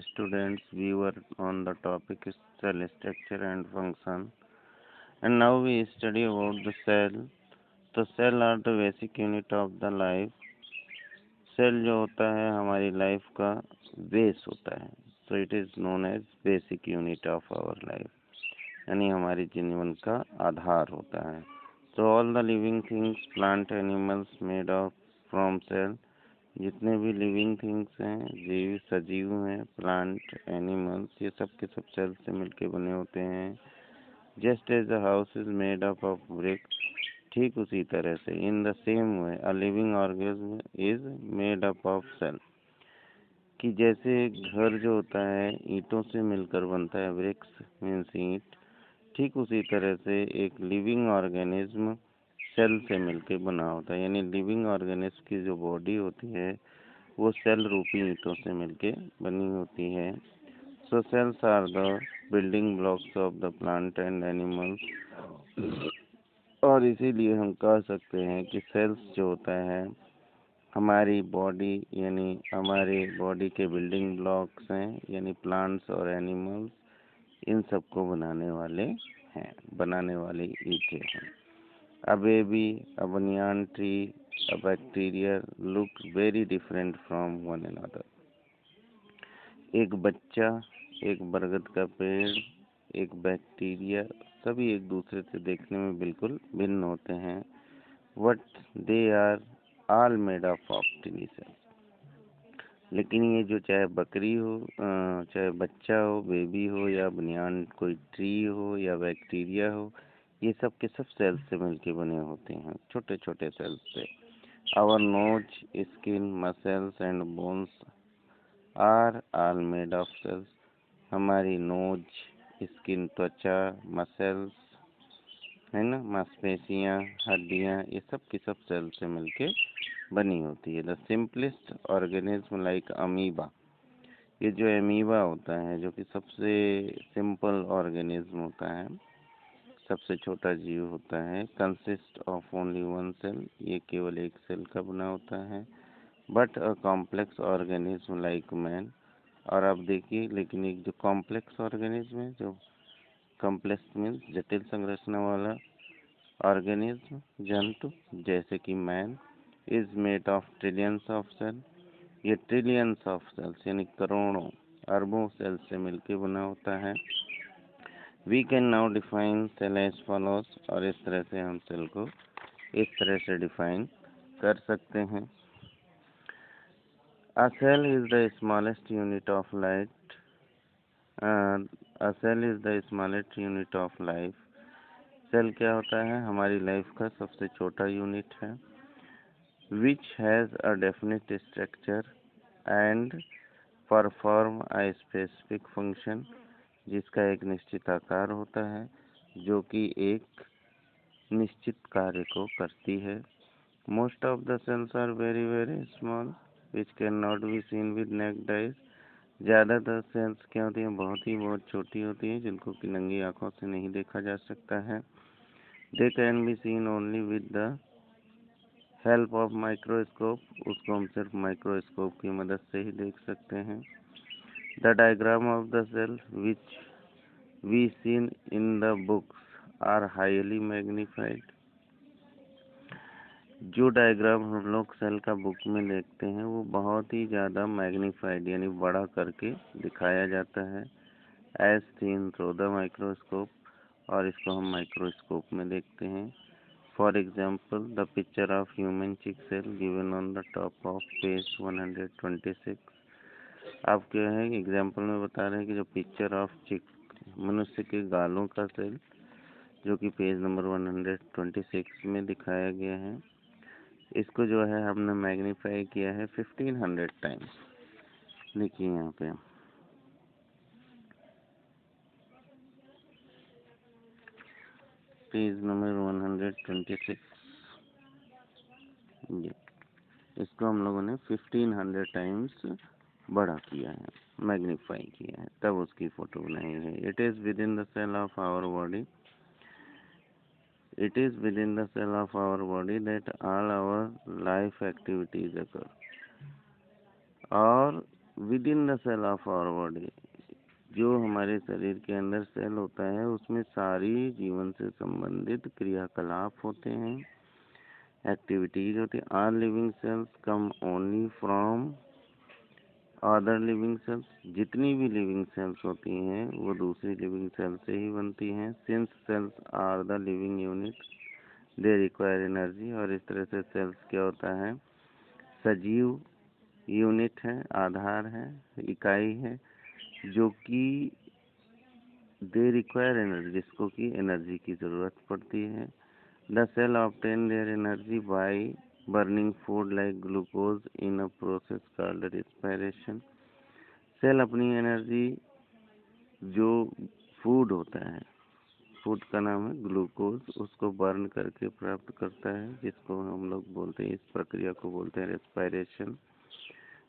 students, we were on the topic cell structure and function, and now we study about the cell. तो cell are the basic unit of the life. Cell जो होता है हमारी life का base होता है, तो it is known as basic unit of our life, यानी हमारी जीवन का आधार होता है। तो all the living things, plant, animals made of from cell, जितने भी लिविंग थिंग्स हैं, जीव सजीव हैं, प्लांट, एनिमल्स, ये सब के सब सेल से मिलके बने होते हैं। Just as the house is made up of bricks, ठीक उसी तरह से in the same way a living organism is made up of cell, कि जैसे घर जो होता है ईंटों से मिलकर बनता है, ब्रिक्स मीन्स ईंट, ठीक उसी तरह से एक लिविंग ऑर्गेनिज्म सेल से मिलकर बना होता है। यानी लिविंग ऑर्गेनिज्म की जो बॉडी होती है वो सेल रूपी ईंटों से मिलके बनी होती है। So cells are the building blocks of the plant and animals, और इसीलिए हम कह सकते हैं कि सेल्स जो होता है हमारी बॉडी, यानी हमारे बॉडी के बिल्डिंग ब्लॉक्स हैं, यानी प्लांट्स और एनिमल्स, इन सबको बनाने वाले ईंटें हैं। A baby, a banyan tree, a bacteria look very different from one another. एक बच्चा, एक बरगद का पेड़, एक बैक्टीरिया, सभी एक दूसरे से देखने में बिल्कुल भिन्न होते हैं। But they are all made up of tiny cells. लेकिन ये जो चाहे बकरी हो, चाहे बच्चा हो, बेबी हो, या बनियान कोई ट्री हो या बैक्टीरिया हो, ये सब के सब सेल्स से मिलके बने होते हैं, छोटे छोटे सेल्स से। Our nose, skin, muscles and bones are all made of cells. हमारी नोज, स्किन, त्वचा, मसल्स है ना, मांसपेशियाँ, हड्डियाँ, ये सब की सब सेल से मिलके बनी होती है। The simplest organism like amoeba, ये जो अमीबा होता है जो कि सबसे सिंपल ऑर्गेनिज्म होता है, सबसे छोटा जीव होता है, consist of only one cell, ये केवल एक सेल का बना होता है। But a complex organism like man, और अब देखिए, लेकिन एक जो कॉम्प्लेक्स ऑर्गेनिज्म है, जो कॉम्प्लेक्स मीन्स जटिल संरचना वाला ऑर्गेनिज्म, जंतु, जैसे कि man, is made of trillions of cell, ये ट्रिलियंस ऑफ सेल्स यानी करोड़ों अरबों सेल से मिलकर बना होता है। We can now define cell as follows, और इस तरह से हम सेल को इस तरह से डिफाइन कर सकते हैं। A cell is the smallest unit of light. A cell is the smallest unit of life. Cell क्या होता है? हमारी लाइफ का सबसे छोटा यूनिट है। Which has a definite structure and perform a specific function, जिसका एक निश्चित आकार होता है जो कि एक निश्चित कार्य को करती है। Most of the cells are very very small, which cannot be seen with naked eyes. ज़्यादातर सेल्स क्या होती हैं? बहुत छोटी होती हैं, जिनको कि नंगी आंखों से नहीं देखा जा सकता है। They can be seen only with the help of microscope, उसको हम सिर्फ माइक्रोस्कोप की मदद से ही देख सकते हैं। The diagram of the cell which we seen in the books are highly magnified. जो डायग्राम हम लोग सेल का बुक में देखते हैं वो बहुत ही ज़्यादा मैग्नीफाइड यानी बड़ा करके दिखाया जाता है, as seen through the microscope, और इसको हम माइक्रोस्कोप में देखते हैं। For example the picture of human cheek cell given on the top of page 126। आप क्या है एग्जांपल में बता रहे हैं कि जो पिक्चर ऑफ चिक, मनुष्य के गालों का सेल, जो कि पेज नंबर 126 में दिखाया गया है, इसको जो है हमने मैग्नीफाई किया है 1500 टाइम्स। देखिए यहाँ पे पेज नंबर 126, ये इसको हम लोगों ने 1500 टाइम्स बड़ा किया है, मैग्नीफाई किया है, तब उसकी फोटो बनाई है। It is within the cell of our body, it is within the cell of our body that all our life activities occur, और within the cell of our body, जो हमारे शरीर के अंदर cell होता है उसमें सारी जीवन से संबंधित क्रियाकलाप होते हैं, एक्टिविटीज होती है। आल living cells come only from other living cells, जितनी भी लिविंग सेल्स होती हैं वो दूसरी लिविंग सेल से ही बनती हैं। Since cells are the living unit they require energy, और इस तरह से सेल्स क्या होता है, सजीव यूनिट है, आधार है, इकाई है, जो कि दे रिक्वायर एनर्जी, जिसको कि एनर्जी की ज़रूरत पड़ती है। The cell obtain their energy by burning food like glucose in a process called respiration. Cell अपनी एनर्जी, जो फूड होता है, फूड का नाम है ग्लूकोज, उसको बर्न करके प्राप्त करता है, जिसको हम लोग बोलते हैं, इस प्रक्रिया को बोलते हैं respiration.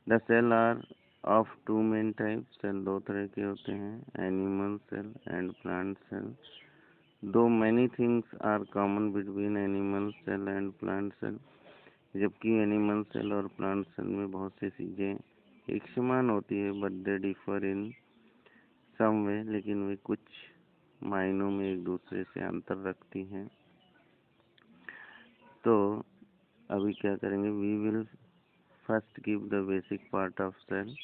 The cell are of two main type, cell दो तरह के होते हैं, animal cell and plant cell. Too many things are common between animal cell and plant cell, जबकि एनिमल सेल और प्लांट सेल में बहुत सी चीज़ें एक समान होती है, बट दे डिफर इन सम वे, लेकिन वे कुछ मायनों में एक दूसरे से अंतर रखती हैं। तो अभी क्या करेंगे, we will first give the basic part of cell.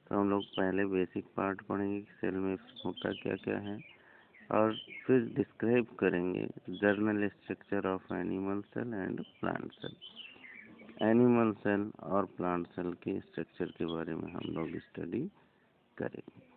तो हम लोग पहले बेसिक पार्ट पढ़ेंगे कि सेल में होता क्या क्या है, और फिर डिस्क्राइब करेंगे general structure of animal cell and plant cell. Animal cell और प्लांट सेल के स्ट्रक्चर के बारे में हम लोग स्टडी करेंगे।